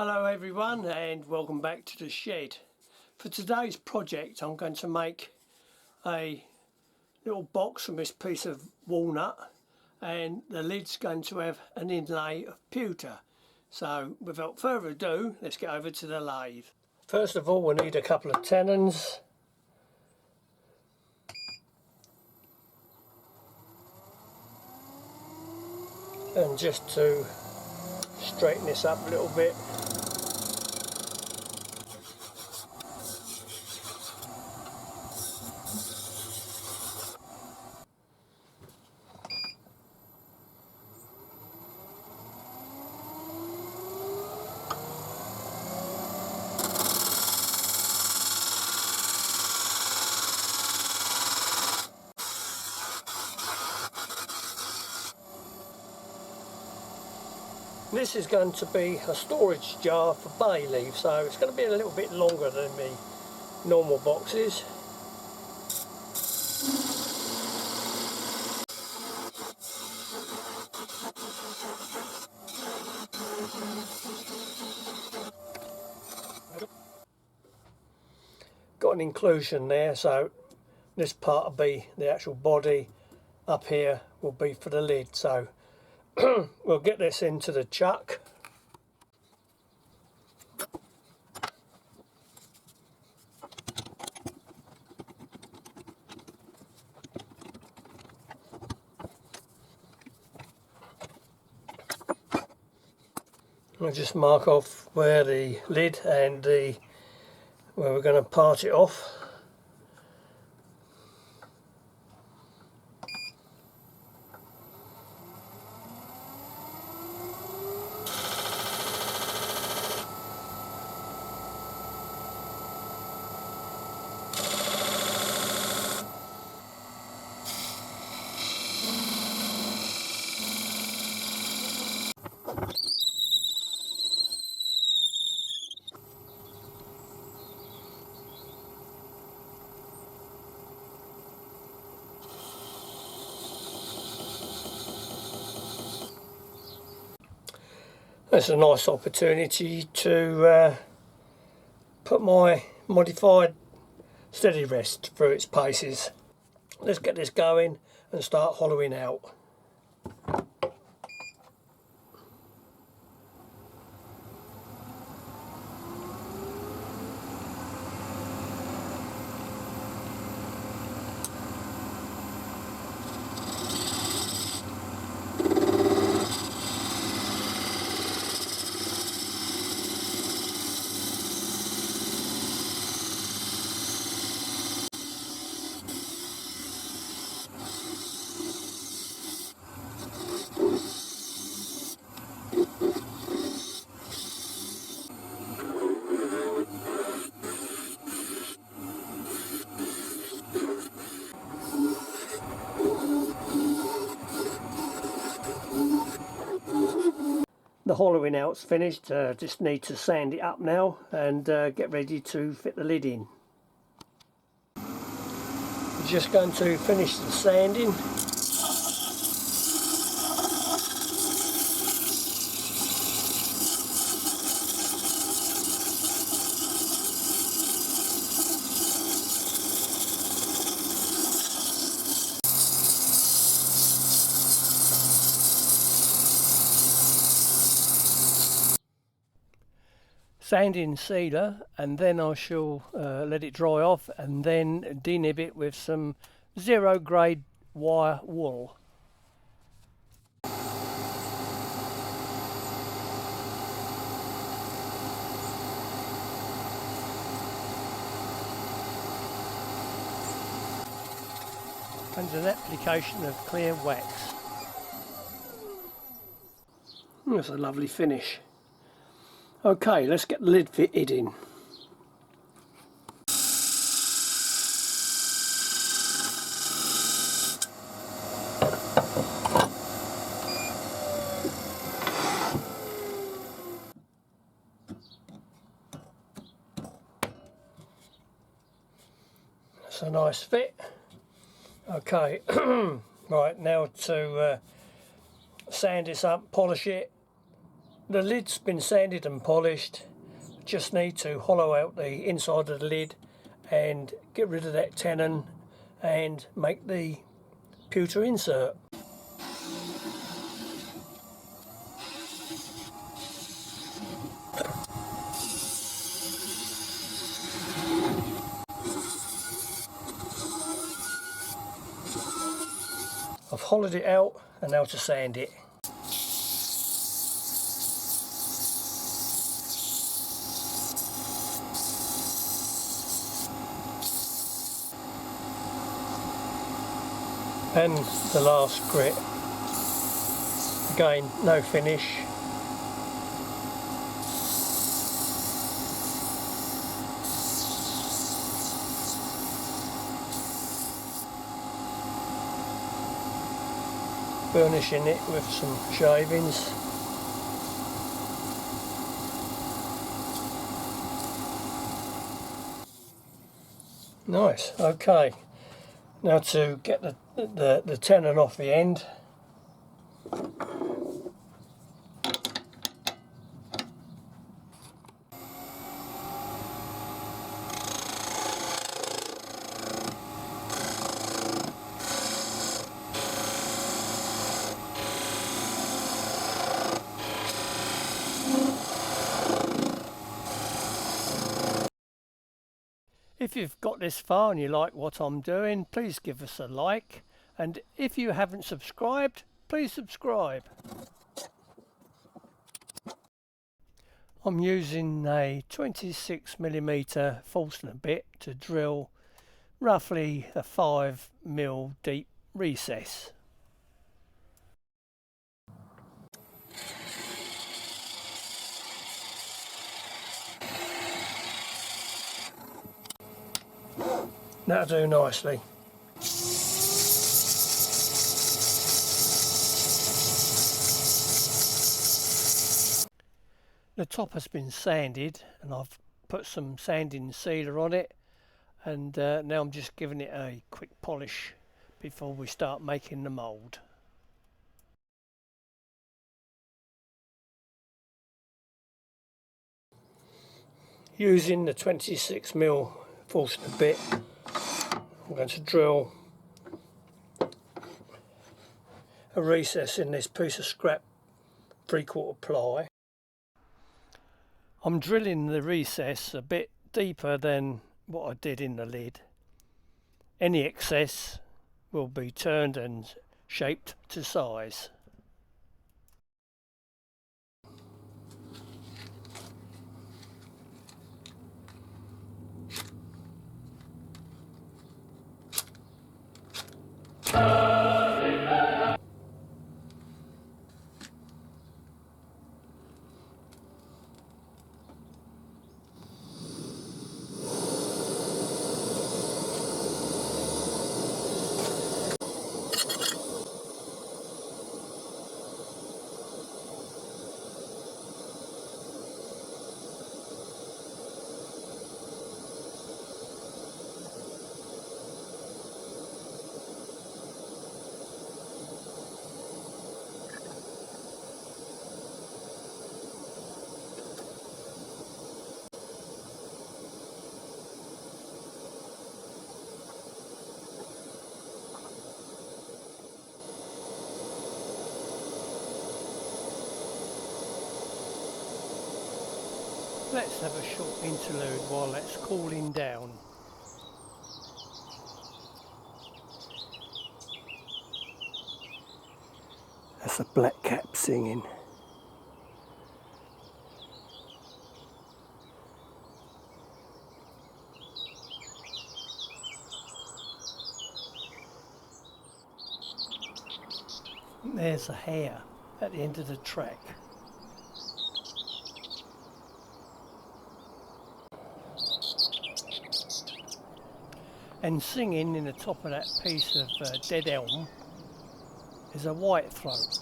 Hello everyone and welcome back to the shed. For today's project I'm going to make a little box from this piece of walnut, and the lid's going to have an inlay of pewter. So without further ado, let's get over to the lathe. First of all, we'll need a couple of tenons. And just to straighten this up a little bit, this is going to be a storage jar for bay leaf, so it's going to be a little bit longer than the normal boxes. Got an inclusion there, so this part will be the actual body, up here will be for the lid. So we'll get this into the chuck. I'll just mark off where the lid and where we're going to part it off. It's a nice opportunity to put my modified steady rest through its paces. Let's get this going and start hollowing out. The hollowing out's finished, just need to sand it up now and get ready to fit the lid in. I'm just going to finish the sanding. Sanding sealer, and then I shall let it dry off and then denib it with some 0 grade wire wool. And an application of clear wax. That's a lovely finish. Okay, let's get the lid fitted in. That's a nice fit. Okay, right, now to sand this up, polish it, The lid's been sanded and polished. Just need to hollow out the inside of the lid and get rid of that tenon and make the pewter insert. I've hollowed it out and now to sand it. And the last grit, again no finish. Burnishing it with some shavings. Nice, okay. Now to get the tenon off the end. If you've got this far and you like what I'm doing, please give us a like, and if you haven't subscribed, please subscribe. I'm using a 26mm Forstner bit to drill roughly a 5mm deep recess. That'll do nicely. The top has been sanded and I've put some sanding sealer on it, and now I'm just giving it a quick polish before we start making the mould. Using the 26mm Forstner bit, I'm going to drill a recess in this piece of scrap 3/4 ply. I'm drilling the recess a bit deeper than what I did in the lid. Any excess will be turned and shaped to size. Let's have a short interlude while that's cooling down. That's a black cap singing. There's a hare at the end of the track. And singing in the top of that piece of dead elm is a white throat.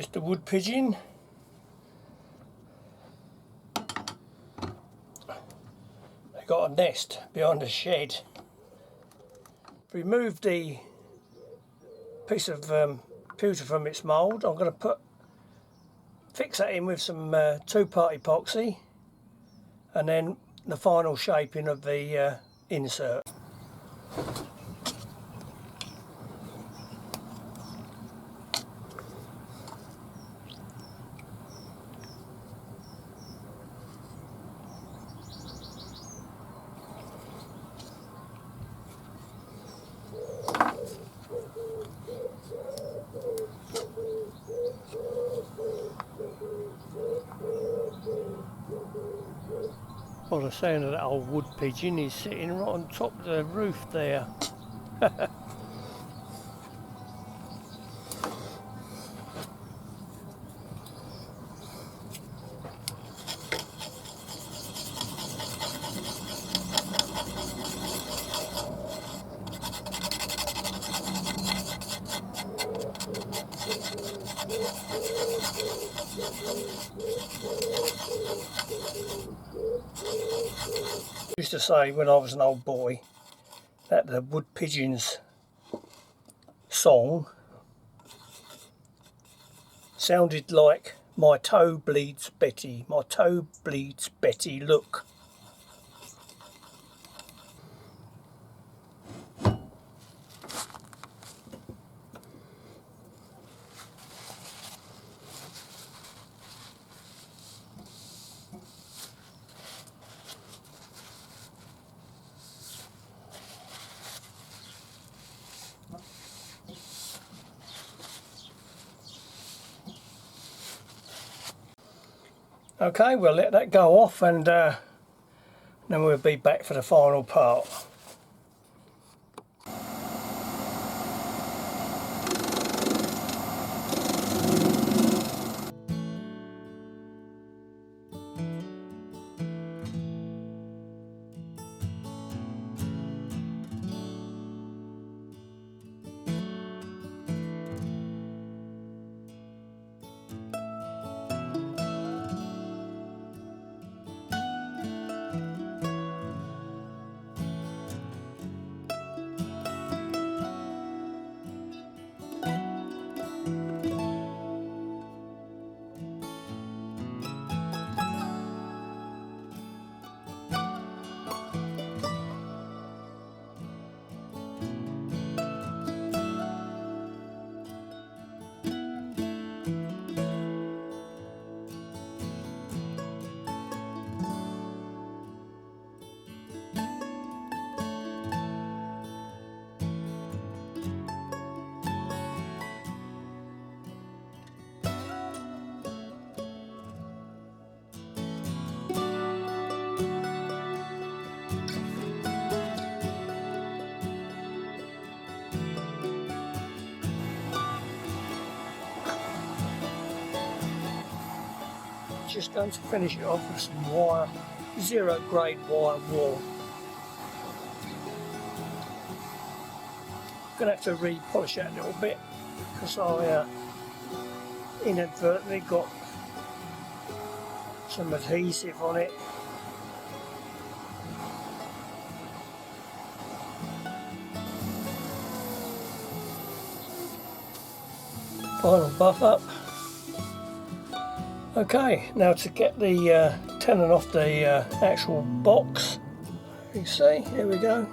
Mr. Wood Pigeon. They got a nest behind the shed. Remove the piece of pewter from its mould. I'm going to fix that in with some two-part epoxy, and then the final shaping of the insert. Well, the sound of that old wood pigeon is sitting right on top of the roof there. I used to say when I was an old boy that the wood pigeon's song sounded like "My toe bleeds Betty, my toe bleeds Betty, look." Okay, we'll let that go off, and then we'll be back for the final part. Just going to finish it off with some wire, zero grade wire wool. Gonna have to re-polish that a little bit because I inadvertently got some adhesive on it. Final buff up. Okay, now to get the tenon off the actual box. You can see, here we go.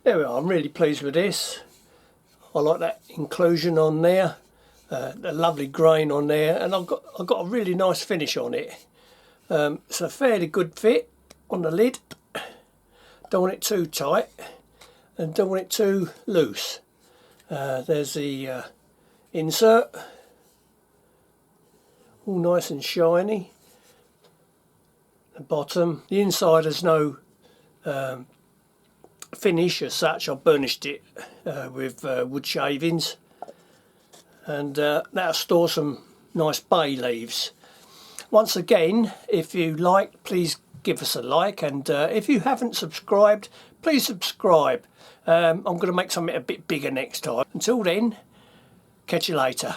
There we are, I'm really pleased with this. I like that inclusion on there, the lovely grain on there, and I've got a really nice finish on it. It's a fairly good fit on the lid. Don't want it too tight and don't want it too loose. There's the insert, all nice and shiny. The bottom, the inside has no finish as such. I've burnished it with wood shavings, and that'll store some nice bay leaves. Once again, if you like, please give us a like, and if you haven't subscribed, please subscribe. I'm going to make something a bit bigger next time. Until then, catch you later.